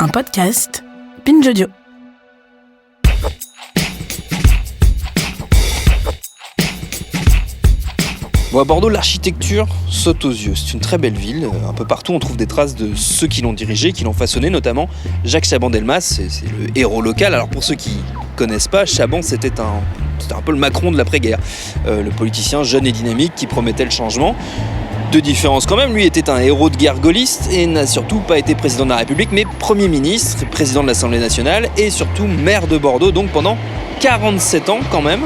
un podcast Binge Audio. Bon, à Bordeaux, l'architecture saute aux yeux. C'est une très belle ville. Un peu partout, on trouve des traces de ceux qui l'ont dirigée, qui l'ont façonné, notamment Jacques Chaban-Delmas. C'est le héros local. Alors pour ceux qui connaissent pas, Chaban, c'était un peu le Macron de l'après-guerre. Le politicien jeune et dynamique qui promettait le changement. Deux différences quand même, lui était un héros de guerre gaulliste et n'a surtout pas été président de la République, mais Premier ministre, président de l'Assemblée nationale et surtout maire de Bordeaux, donc pendant 47 ans quand même.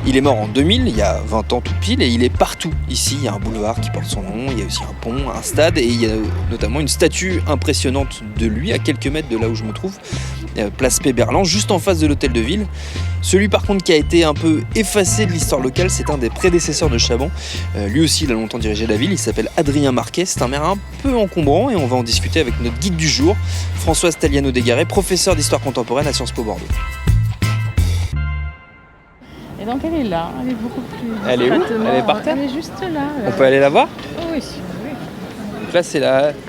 Il est mort en 2000, il y a 20 ans tout pile, et il est partout. Ici, il y a un boulevard qui porte son nom, il y a aussi un pont, un stade, et il y a notamment une statue impressionnante de lui, à quelques mètres de là où je me trouve, place Péberlan, juste en face de l'hôtel de ville. Celui par contre qui a été un peu effacé de l'histoire locale, c'est un des prédécesseurs de Chaban. Lui aussi, il a longtemps dirigé la ville, il s'appelle Adrien Marquet, c'est un maire un peu encombrant, et on va en discuter avec notre guide du jour, Françoise Taliano-Desgaret, professeure d'histoire contemporaine à Sciences Po Bordeaux. Et donc elle est là, elle est beaucoup plus... Elle est où ? Elle est par terre ? Elle est juste là. On peut aller la voir ? Oui. Donc là, c'est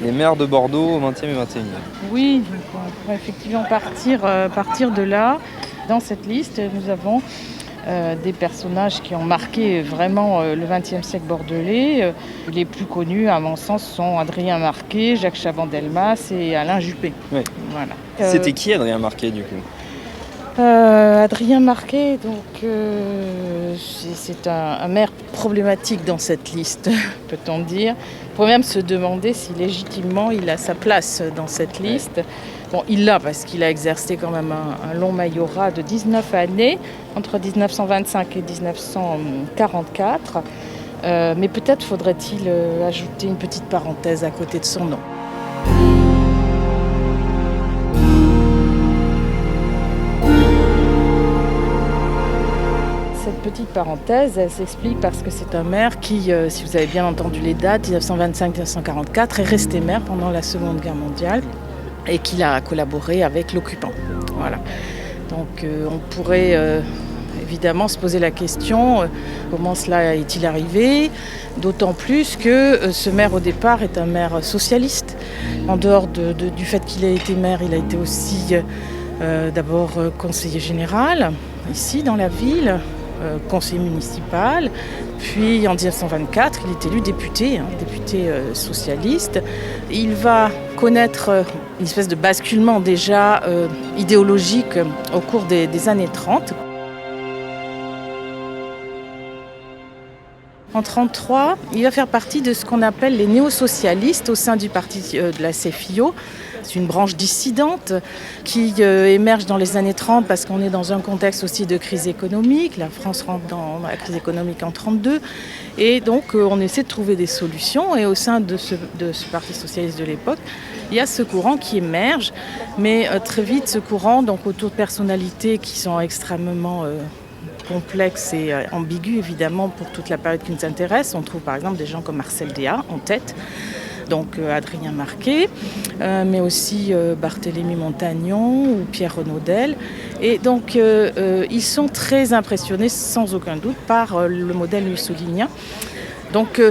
les maires de Bordeaux au 20e et 21e. Oui, donc on pourrait effectivement partir de là. Dans cette liste, nous avons des personnages qui ont marqué vraiment le XXe siècle bordelais. Les plus connus, à mon sens, sont Adrien Marquet, Jacques Chaban-Delmas et Alain Juppé. Oui. Voilà. C'était qui Adrien Marquet du coup ? Adrien Marquet, donc, c'est un maire problématique dans cette liste, peut-on dire. On pourrait même se demander si légitimement il a sa place dans cette liste. Bon, il l'a parce qu'il a exercé quand même un long majorat de 19 années, entre 1925 et 1944. Mais peut-être faudrait-il ajouter une petite parenthèse à côté de son nom. Cette petite parenthèse, elle s'explique parce que c'est un maire qui, si vous avez bien entendu les dates, 1925-1944, est resté maire pendant la Seconde Guerre mondiale et qu'il a collaboré avec l'occupant. Voilà. Donc on pourrait évidemment se poser la question, comment cela est-il arrivé ? D'autant plus que ce maire au départ est un maire socialiste. En dehors du fait qu'il ait été maire, il a été aussi d'abord conseiller général ici dans la ville. Conseiller municipal, puis en 1924, il est élu député socialiste. Il va connaître une espèce de basculement déjà idéologique au cours des années 30. En 1933, il va faire partie de ce qu'on appelle les néo-socialistes au sein du parti de la CFIO. C'est une branche dissidente qui émerge dans les années 30 parce qu'on est dans un contexte aussi de crise économique. La France rentre dans la crise économique en 1932 et donc on essaie de trouver des solutions. Et au sein de ce parti socialiste de l'époque, il y a ce courant qui émerge, mais très vite ce courant, donc autour de personnalités qui sont extrêmement complexes et ambiguës évidemment pour toute la période qui nous intéresse. On trouve par exemple des gens comme Marcel Déat en tête. Donc Adrien Marquet, mais aussi Barthélemy Montagnon ou Pierre Renaudel. Et donc ils sont très impressionnés sans aucun doute par le modèle mussolinien. Donc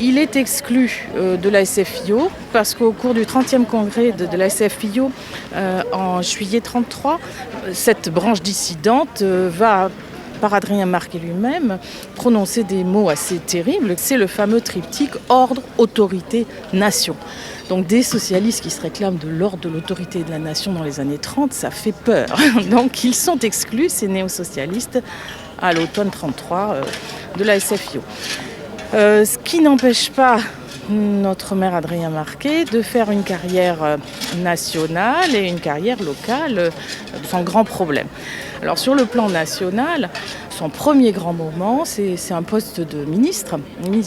il est exclu de la SFIO parce qu'au cours du 30e congrès de la SFIO en juillet 1933, cette branche dissidente va par Adrien Marquet lui-même, prononcer des mots assez terribles. C'est le fameux triptyque ordre, autorité, nation. Donc des socialistes qui se réclament de l'ordre de l'autorité de la nation dans les années 30, ça fait peur. Donc ils sont exclus, ces néo-socialistes, à l'automne 1933 de la SFIO. Ce qui n'empêche pas notre maire Adrien Marquet de faire une carrière nationale et une carrière locale sans grand problème. Alors sur le plan national, son premier grand moment, c'est un poste de ministre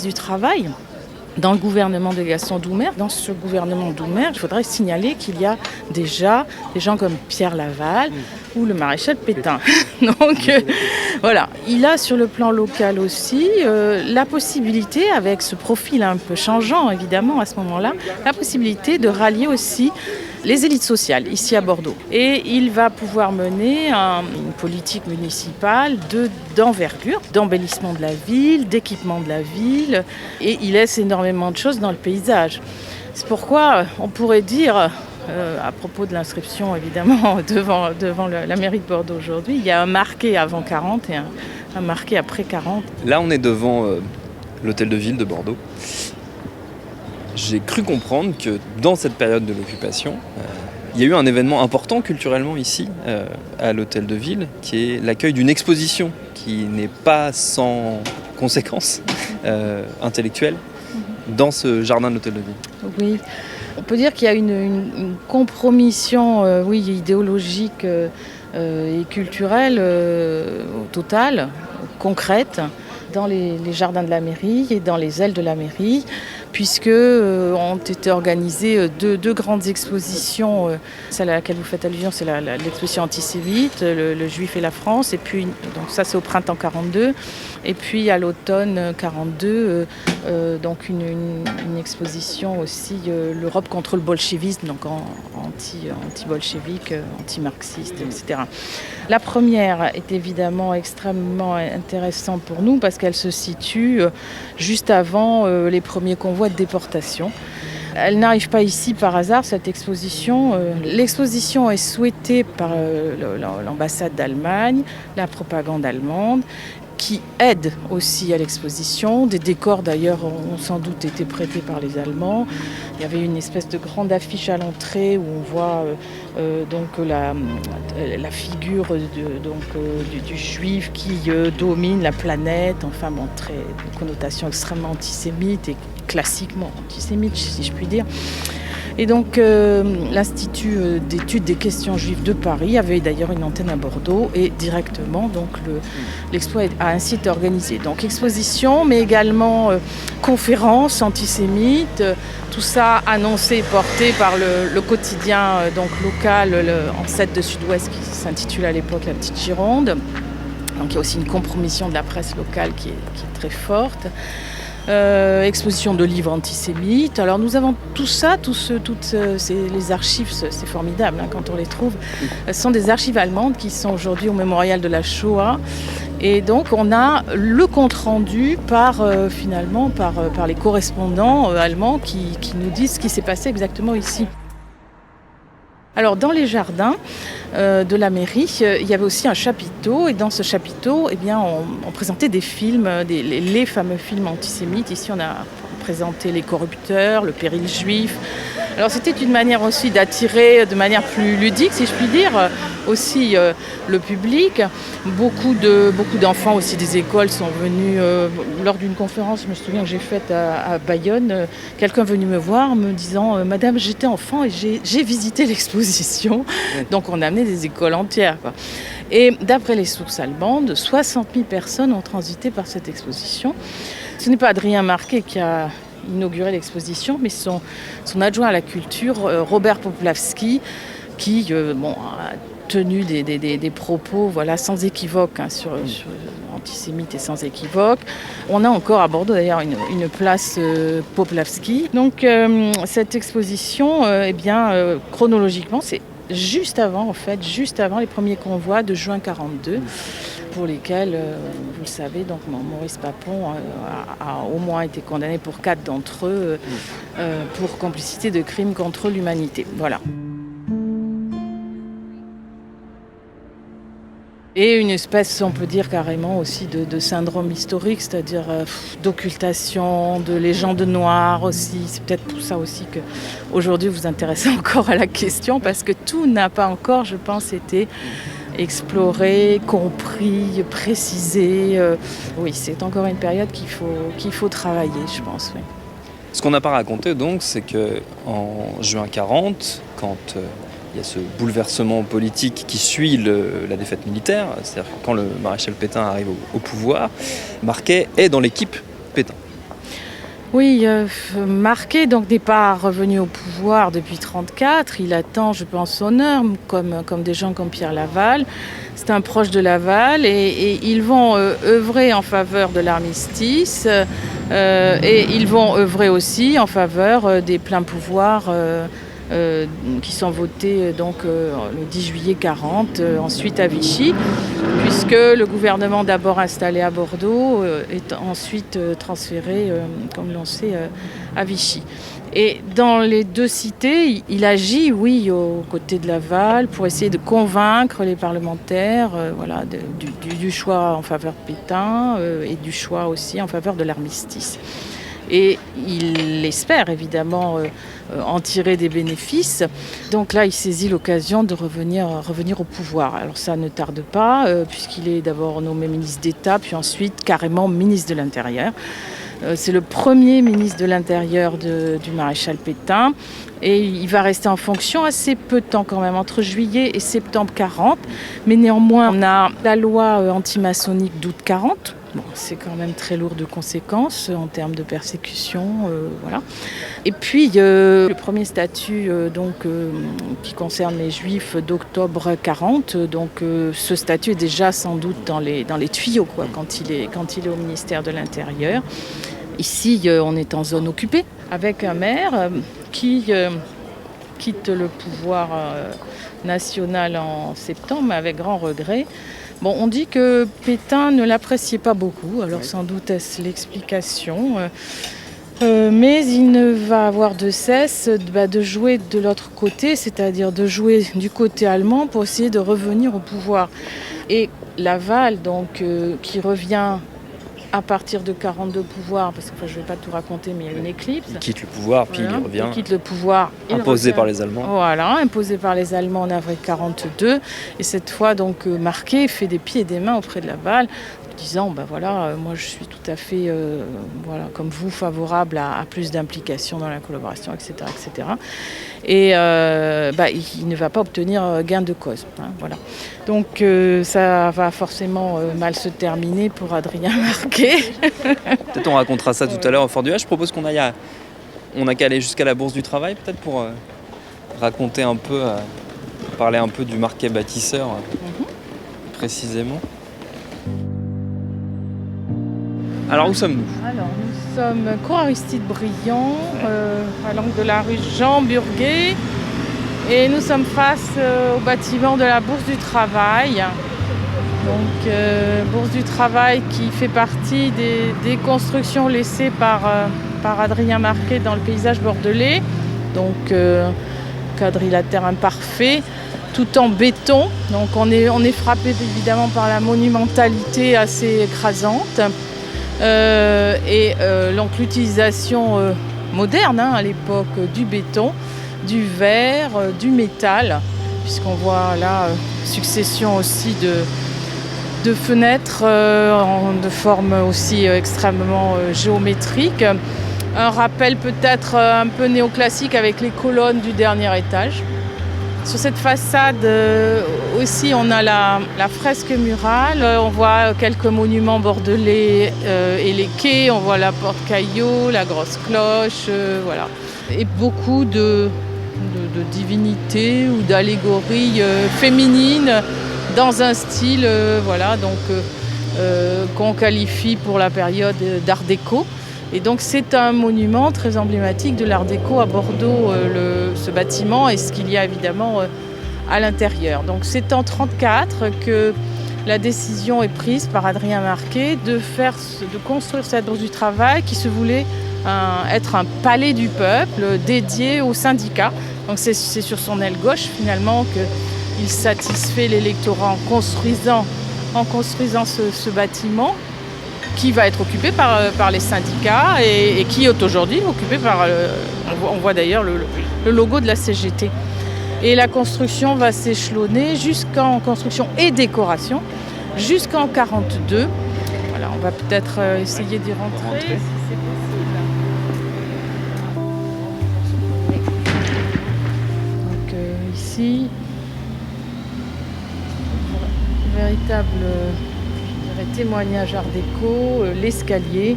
du Travail dans le gouvernement de Gaston Doumer. Dans ce gouvernement Doumer, il faudrait signaler qu'il y a déjà des gens comme Pierre Laval ou le maréchal Pétain. Donc voilà, il a sur le plan local aussi la possibilité, avec ce profil un peu changeant évidemment à ce moment-là, la possibilité de rallier aussi les élites sociales ici à Bordeaux. Et il va pouvoir mener une politique municipale d'envergure, d'embellissement de la ville, d'équipement de la ville, et il laisse énormément de choses dans le paysage. C'est pourquoi on pourrait dire à propos de l'inscription, évidemment, devant la mairie de Bordeaux aujourd'hui. Il y a un marqué avant 40 et un marqué après 40. Là, on est devant l'hôtel de ville de Bordeaux. J'ai cru comprendre que dans cette période de l'occupation, il y a eu un événement important culturellement ici, à l'hôtel de ville, qui est l'accueil d'une exposition qui n'est pas sans conséquences intellectuelles dans ce jardin de l'hôtel de ville. Oui, on peut dire qu'il y a une compromission idéologique et culturelle totale, concrète, dans les jardins de la mairie et dans les ailes de la mairie, puisque ont été organisées deux grandes expositions. Celle à laquelle vous faites allusion, c'est l'exposition antisémite, le Juif et la France, et puis donc ça c'est au printemps 42, et puis à l'automne 42, donc une exposition aussi, l'Europe contre le bolchevisme, donc anti-bolchevique, anti-marxiste, etc. La première est évidemment extrêmement intéressante pour nous parce qu'elle se situe juste avant les premiers convois de déportation. Elle n'arrive pas ici par hasard, cette exposition. L'exposition est souhaitée par l'ambassade d'Allemagne, la propagande allemande, qui aide aussi à l'exposition. Des décors d'ailleurs ont sans doute été prêtés par les Allemands. Il y avait une espèce de grande affiche à l'entrée où on voit donc la figure du juif qui domine la planète, enfin bon, une connotation extrêmement antisémite et classiquement antisémite si je puis dire. Et donc l'Institut d'études des questions juives de Paris avait d'ailleurs une antenne à Bordeaux et directement donc l'expo a ainsi été organisée. Donc exposition mais également conférences antisémites, tout ça annoncé et porté par le quotidien donc local en 7 de Sud-Ouest qui s'intitule à l'époque La Petite Gironde. Donc il y a aussi une compromission de la presse locale qui est très forte. Exposition de livres antisémites. Alors nous avons tout ça, les archives, c'est formidable quand on les trouve. Ce sont des archives allemandes qui sont aujourd'hui au mémorial de la Shoah. Et donc on a le compte-rendu par les correspondants allemands qui nous disent ce qui s'est passé exactement ici. Alors dans les jardins de la mairie, il y avait aussi un chapiteau et dans ce chapiteau, on présentait des films, les fameux films antisémites. Ici on a présenté Les Corrupteurs, Le Péril juif. Alors c'était une manière aussi d'attirer de manière plus ludique, si je puis dire, aussi le public. Beaucoup d'enfants aussi des écoles sont venus lors d'une conférence, je me souviens que j'ai faite à Bayonne. Quelqu'un est venu me voir me disant « Madame, j'étais enfant et j'ai visité l'exposition ». Donc on a amené des écoles entières, quoi. Et d'après les sources allemandes, 60 000 personnes ont transité par cette exposition. Ce n'est pas Adrien Marquet qui a inauguré l'exposition, mais son adjoint à la culture, Robert Poplavski, qui a tenu des propos sans équivoque sur antisémites et sans équivoque. On a encore à Bordeaux d'ailleurs une place Poplavski. Donc cette exposition, chronologiquement, c'est juste avant les premiers convois de juin 42. Pour lesquels, vous le savez, donc Maurice Papon a au moins été condamné pour 4 d'entre eux pour complicité de crimes contre l'humanité. Voilà. Et une espèce, on peut dire carrément aussi, de syndrome historique, c'est-à-dire d'occultation, de légende noire aussi. C'est peut-être pour ça aussi qu'aujourd'hui vous vous intéressez encore à la question, parce que tout n'a pas encore, je pense, été exploré, compris, précisé. Oui, c'est encore une période qu'il faut travailler, je pense. Oui. Ce qu'on n'a pas raconté donc, c'est qu'en juin 40, quand il y a ce bouleversement politique qui suit la défaite militaire, c'est-à-dire quand le maréchal Pétain arrive au pouvoir, Marquet est dans l'équipe Pétain. Oui, Marquet donc n'est pas revenu au pouvoir depuis 1934. Il attend, je pense, son heure, comme des gens comme Pierre Laval. C'est un proche de Laval et ils vont œuvrer en faveur de l'armistice et ils vont œuvrer aussi en faveur des pleins pouvoirs qui sont votées donc, le 10 juillet 40, ensuite à Vichy, puisque le gouvernement d'abord installé à Bordeaux est ensuite transféré, comme l'on sait, à Vichy. Et dans les deux cités, il agit, oui, aux côtés de Laval pour essayer de convaincre les parlementaires du choix en faveur de Pétain et du choix aussi en faveur de l'armistice. Et il espère évidemment en tirer des bénéfices. Donc là, il saisit l'occasion de revenir au pouvoir. Alors ça ne tarde pas, puisqu'il est d'abord nommé ministre d'État, puis ensuite carrément ministre de l'Intérieur. C'est le premier ministre de l'Intérieur du maréchal Pétain. Et il va rester en fonction assez peu de temps quand même, entre juillet et septembre 40. Mais néanmoins, on a la loi antimaçonnique d'août 40. Bon, c'est quand même très lourd de conséquences en termes de persécution. Voilà. Et puis, le premier statut qui concerne les Juifs d'octobre 40. Donc, ce statut est déjà sans doute dans les tuyaux quand il est au ministère de l'Intérieur. Ici, on est en zone occupée avec un maire qui quitte le pouvoir national en septembre avec grand regret. Bon, on dit que Pétain ne l'appréciait pas beaucoup, alors sans doute est-ce l'explication. Mais il ne va avoir de cesse de jouer de l'autre côté, c'est-à-dire de jouer du côté allemand pour essayer de revenir au pouvoir. Et Laval, donc, qui revient à partir de 42 pouvoirs, parce que je ne vais pas tout raconter, mais il y a une éclipse. Il quitte le pouvoir, puis il revient. Il quitte le pouvoir. Imposé par les Allemands. Voilà, imposé par les Allemands en avril 42. Et cette fois, donc, Marquet fait des pieds et des mains auprès de Laval, disant, moi je suis tout à fait, comme vous, favorable à plus d'implication dans la collaboration, etc. etc. Et il ne va pas obtenir gain de cause. Voilà. Donc ça va forcément mal se terminer pour Adrien Marquet. Peut-être on racontera ça tout à l'heure au Fort du H. Je propose qu'on a qu'à aller jusqu'à la Bourse du Travail, peut-être pour raconter un peu, parler un peu du Marquet bâtisseur, précisément. Alors où sommes-nous ? Alors nous sommes cours Aristide Briand, à l'angle de la rue Jean Burguet, et nous sommes face au bâtiment de la Bourse du Travail. Donc Bourse du Travail qui fait partie des constructions laissées par Adrien Marquet dans le paysage bordelais. Donc quadrilatère imparfait, tout en béton. Donc on est frappé évidemment par la monumentalité assez écrasante. Donc l'utilisation moderne à l'époque du béton, du verre, du métal, puisqu'on voit là succession aussi de fenêtres de forme aussi extrêmement géométrique. Un rappel peut-être un peu néoclassique avec les colonnes du dernier étage. Sur cette façade aussi, on a la fresque murale, on voit quelques monuments bordelais et les quais, on voit la porte Caillot, la grosse cloche, voilà. Et beaucoup de divinités ou d'allégories féminines dans un style qu'on qualifie pour la période d'art déco. Et donc c'est un monument très emblématique de l'art déco à Bordeaux, ce bâtiment, et ce qu'il y a évidemment à l'intérieur. Donc c'est en 1934 que la décision est prise par Adrien Marquet de construire cette Bourse du Travail qui se voulait être un palais du peuple dédié aux syndicats. Donc c'est sur son aile gauche finalement qu'il satisfait l'électorat en construisant ce bâtiment, qui va être occupé par les syndicats et qui est aujourd'hui occupé par... on voit d'ailleurs le logo de la CGT. Et la construction va s'échelonner jusqu'en construction et décoration, jusqu'en 1942. Voilà, on va peut-être essayer d'y rentrer si c'est possible. Donc ici, véritable... témoignage art déco, l'escalier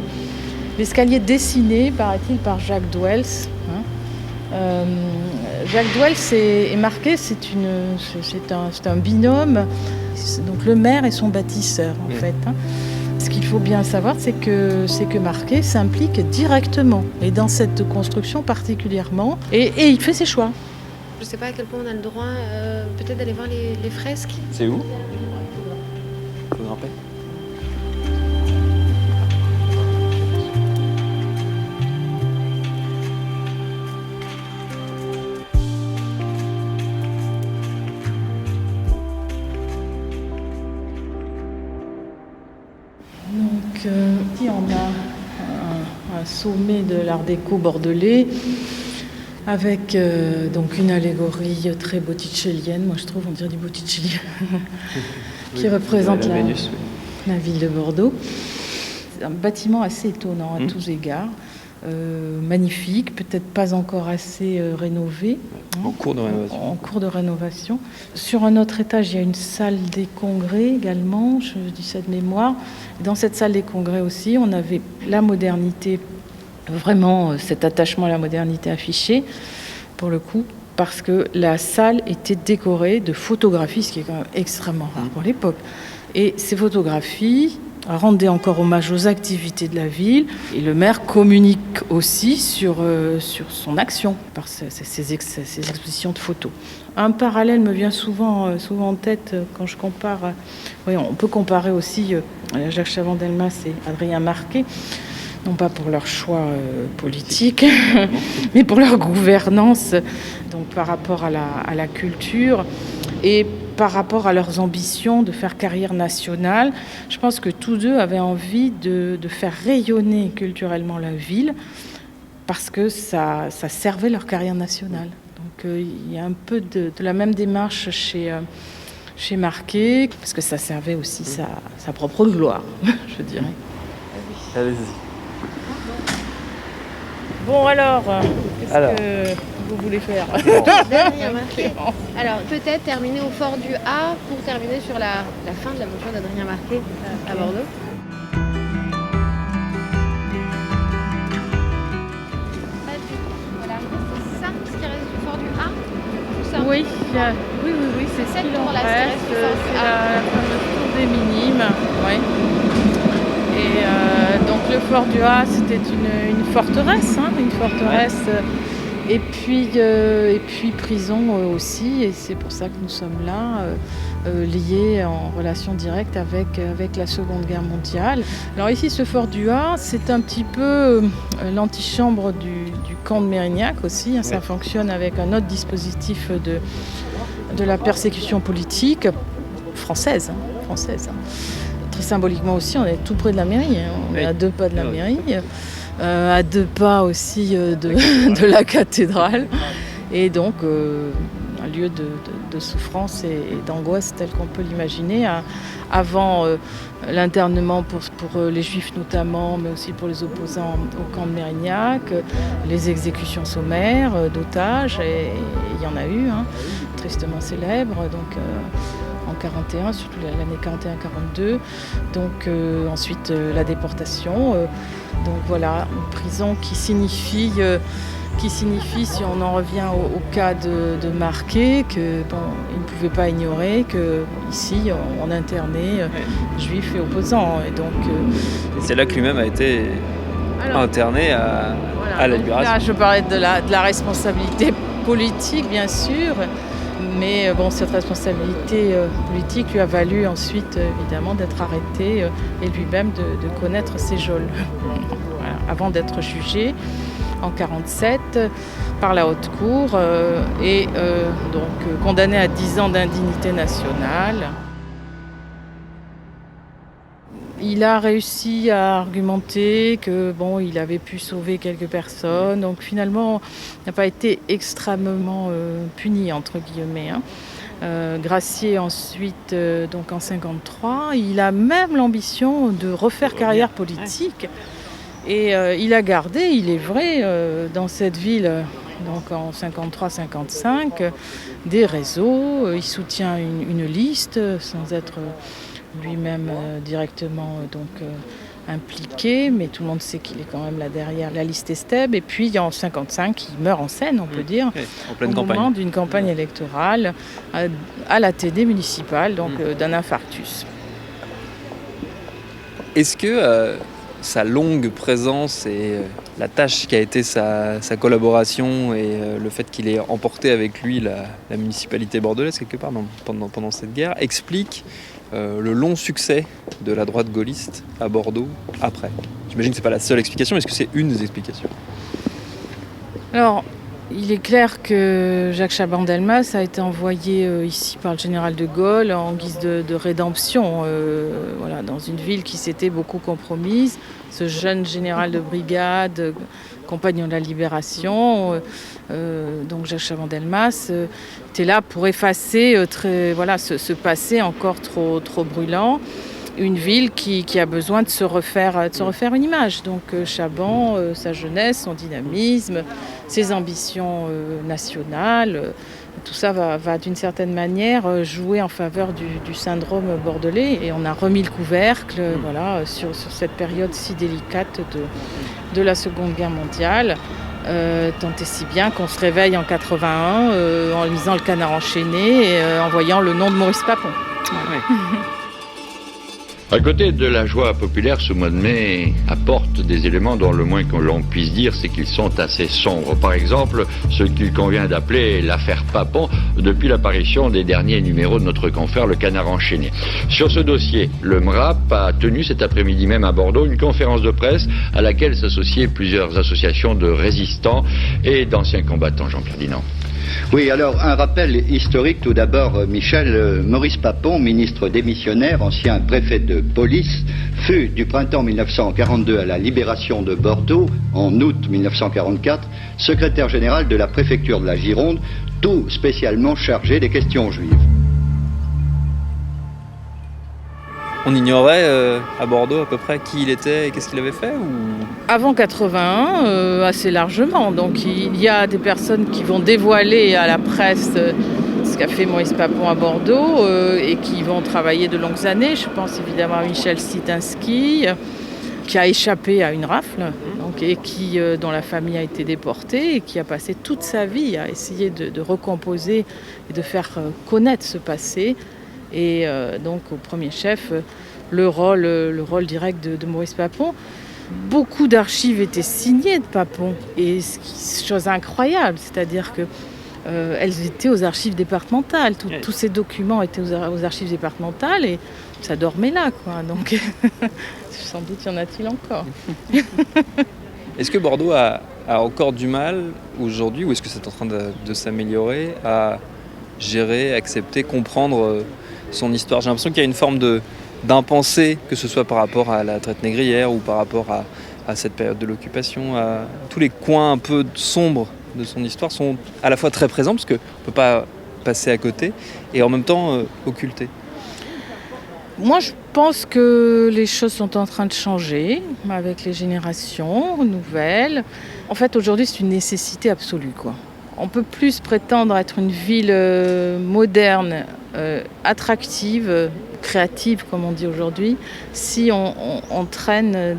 dessiné, paraît-il, par Jacques Dwels. Jacques Dwels et Marquet, c'est un binôme, donc le maire et son bâtisseur en fait. Ce qu'il faut bien savoir, c'est que Marquet s'implique directement, et dans cette construction particulièrement, et il fait ses choix. ne sais pas à quel point on a le droit peut-être d'aller voir les fresques. C'est où? Faut grimper. Donc, ici, on a un sommet de l'art déco bordelais avec donc une allégorie très botticellienne, moi je trouve, on dirait du Botticelli, qui représente Vénus, la ville de Bordeaux. C'est un bâtiment assez étonnant à tous égards, magnifique, peut-être pas encore assez rénové. En cours de rénovation. En cours de rénovation. Sur un autre étage, il y a une salle des congrès également, je dis ça de mémoire. Dans cette salle des congrès aussi, on avait la modernité, vraiment cet attachement à la modernité affiché, pour le coup, parce que la salle était décorée de photographies, ce qui est quand même extrêmement rare pour l'époque. Et ces photographies rendaient encore hommage aux activités de la ville. Et le maire communique aussi sur son action par ces expositions de photos. Un parallèle me vient souvent en tête quand je compare. Oui, on peut comparer aussi Jacques Chaban-Delmas et Adrien Marquet, non pas pour leur choix politique, mais pour leur gouvernance, donc par rapport à la culture et par rapport à leurs ambitions de faire carrière nationale. Je pense que tous deux avaient envie de faire rayonner culturellement la ville parce que ça servait leur carrière nationale. Donc il y a un peu de la même démarche chez Marquet, parce que ça servait aussi sa propre gloire, je dirais. Allez-y. Bon alors, qu'est-ce que vous voulez faire? D'Adrien Marquet. Alors peut-être terminer au fort du A pour terminer sur la fin de l'aventure d'Adrien Marquet à Bordeaux. Pas du tout. Voilà, c'est ça ce qui reste du fort du A. Tout ça. Oui, c'est cette ce qu'il en tour-là, ce qui reste. reste du fort du C'est A. la fameuse tour des Minimes. Oui. Et donc le fort du A, c'était une forteresse, et puis prison aussi, et c'est pour ça que nous sommes là, liés en relation directe avec la Seconde Guerre mondiale. Alors ici, ce fort du A, c'est un petit peu l'antichambre du camp de Mérignac aussi, ça fonctionne avec un autre dispositif de la persécution politique française. Très symboliquement aussi, on est tout près de la mairie, on est à 2 pas de la mairie, à 2 pas aussi de la cathédrale, et donc un lieu de souffrance et d'angoisse tel qu'on peut l'imaginer, avant l'internement pour les juifs notamment, mais aussi pour les opposants au camp de Mérignac, les exécutions sommaires d'otages, et il y en a eu, tristement célèbres, donc en 41, surtout l'année 41-42. Donc ensuite la déportation. Donc voilà, une prison qui signifie, si on en revient au cas de Marquet, que il ne pouvait pas ignorer que ici on internait juifs et opposants. Et donc et c'est là que lui-même a été interné à la Libération. Là, je parlais de la responsabilité politique, bien sûr. Mais cette responsabilité politique lui a valu ensuite, évidemment, d'être arrêté et lui-même de connaître ses geôles. Voilà, avant d'être jugé en 1947 par la Haute Cour et donc condamné à 10 ans d'indignité nationale. Il a réussi à argumenter que il avait pu sauver quelques personnes, donc finalement il n'a pas été extrêmement puni entre guillemets. Gracié ensuite, donc en 1953, il a même l'ambition de refaire carrière politique et il a gardé, il est vrai, dans cette ville, donc en 1953-1955, des réseaux. Il soutient une liste sans être lui-même directement impliqué, mais tout le monde sait qu'il est quand même là derrière la liste Estèbe. Et puis en 1955, il meurt en scène, on peut dire, en pleine au moment d'une campagne électorale à la TD municipale, donc d'un infarctus. Est-ce que sa longue présence et la tâche qu'a été sa collaboration et le fait qu'il ait emporté avec lui la municipalité bordelaise quelque part pendant cette guerre explique le long succès de la droite gaulliste à Bordeaux après. J'imagine que ce n'est pas la seule explication, mais est-ce que c'est une des explications ? Alors, il est clair que Jacques Chaban-Delmas a été envoyé ici par le général de Gaulle en guise de rédemption, dans une ville qui s'était beaucoup compromise. Ce jeune général de brigade, compagnon de la Libération, donc Jacques Chaban-Delmas, était là pour effacer ce passé encore trop brûlant. Une ville qui a besoin de se refaire une image. Donc Chaban, sa jeunesse, son dynamisme, ses ambitions nationales, tout ça va d'une certaine manière jouer en faveur du syndrome bordelais. Et on a remis le couvercle sur cette période si délicate de la Seconde Guerre mondiale. Tant et si bien qu'on se réveille en 81 en lisant Le Canard enchaîné et en voyant le nom de Maurice Papon. Ouais. À côté de la joie populaire, ce mois de mai apporte des éléments dont le moins que l'on puisse dire, c'est qu'ils sont assez sombres. Par exemple, ce qu'il convient d'appeler l'affaire Papon depuis l'apparition des derniers numéros de notre confrère Le Canard enchaîné. Sur ce dossier, le MRAP a tenu cet après-midi même à Bordeaux une conférence de presse à laquelle s'associaient plusieurs associations de résistants et d'anciens combattants. Jean-Pierre Dinan. Oui, alors un rappel historique tout d'abord, Michel. Maurice Papon, ministre démissionnaire, ancien préfet de police, fut du printemps 1942 à la libération de Bordeaux, en août 1944, secrétaire général de la préfecture de la Gironde, tout spécialement chargé des questions juives. On ignorait à Bordeaux à peu près qui il était et qu'est-ce qu'il avait fait ou... Avant 81, assez largement. Donc il y a des personnes qui vont dévoiler à la presse ce qu'a fait Maurice Papon à Bordeaux et qui vont travailler de longues années. Je pense évidemment à Michel Sitansky, qui a échappé à une rafle et dont la famille a été déportée et qui a passé toute sa vie à essayer de recomposer et de faire connaître ce passé. Et donc au premier chef, le rôle direct de Maurice Papon. Beaucoup d'archives étaient signées de Papon, et chose incroyable, c'est-à-dire que elles étaient aux archives départementales. Tous ces documents étaient aux archives départementales et ça dormait là, quoi. Donc sans doute y en a-t-il encore. Est-ce que Bordeaux a encore du mal aujourd'hui, ou est-ce que c'est en train de s'améliorer, à gérer, accepter, comprendre son histoire? J'ai l'impression qu'il y a une forme d'impensé, que ce soit par rapport à la traite négrière ou par rapport à cette période de l'occupation. Tous les coins un peu sombres de son histoire sont à la fois très présents, parce qu'on ne peut pas passer à côté, et en même temps occultés. Moi, je pense que les choses sont en train de changer avec les générations nouvelles. En fait, aujourd'hui, c'est une nécessité absolue, quoi. On ne peut plus prétendre être une ville moderne, attractive, créative, comme on dit aujourd'hui, si on traîne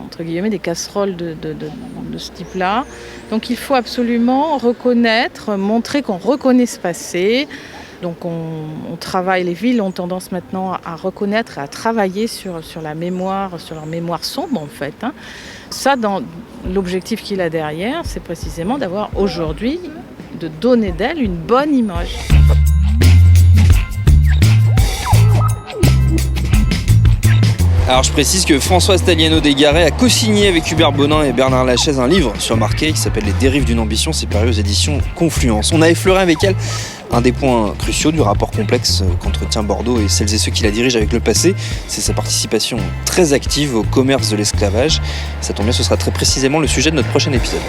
entre guillemets, des casseroles de ce type-là. Donc il faut absolument reconnaître, montrer qu'on reconnaît ce passé. Donc on travaille, les villes ont tendance maintenant à reconnaître et à travailler sur la mémoire, sur leur mémoire sombre en fait. Ça, dans l'objectif qu'il a derrière, c'est précisément d'avoir aujourd'hui, de donner d'elle une bonne image. Alors je précise que Françoise Taliano-Desgaret a co-signé avec Hubert Bonin et Bernard Lachaise un livre sur Marquet qui s'appelle Les dérives d'une ambition, c'est paru aux éditions Confluence. On a effleuré avec elle un des points cruciaux du rapport complexe qu'entretient Bordeaux et celles et ceux qui la dirigent avec le passé, c'est sa participation très active au commerce de l'esclavage. Ça tombe bien, ce sera très précisément le sujet de notre prochain épisode.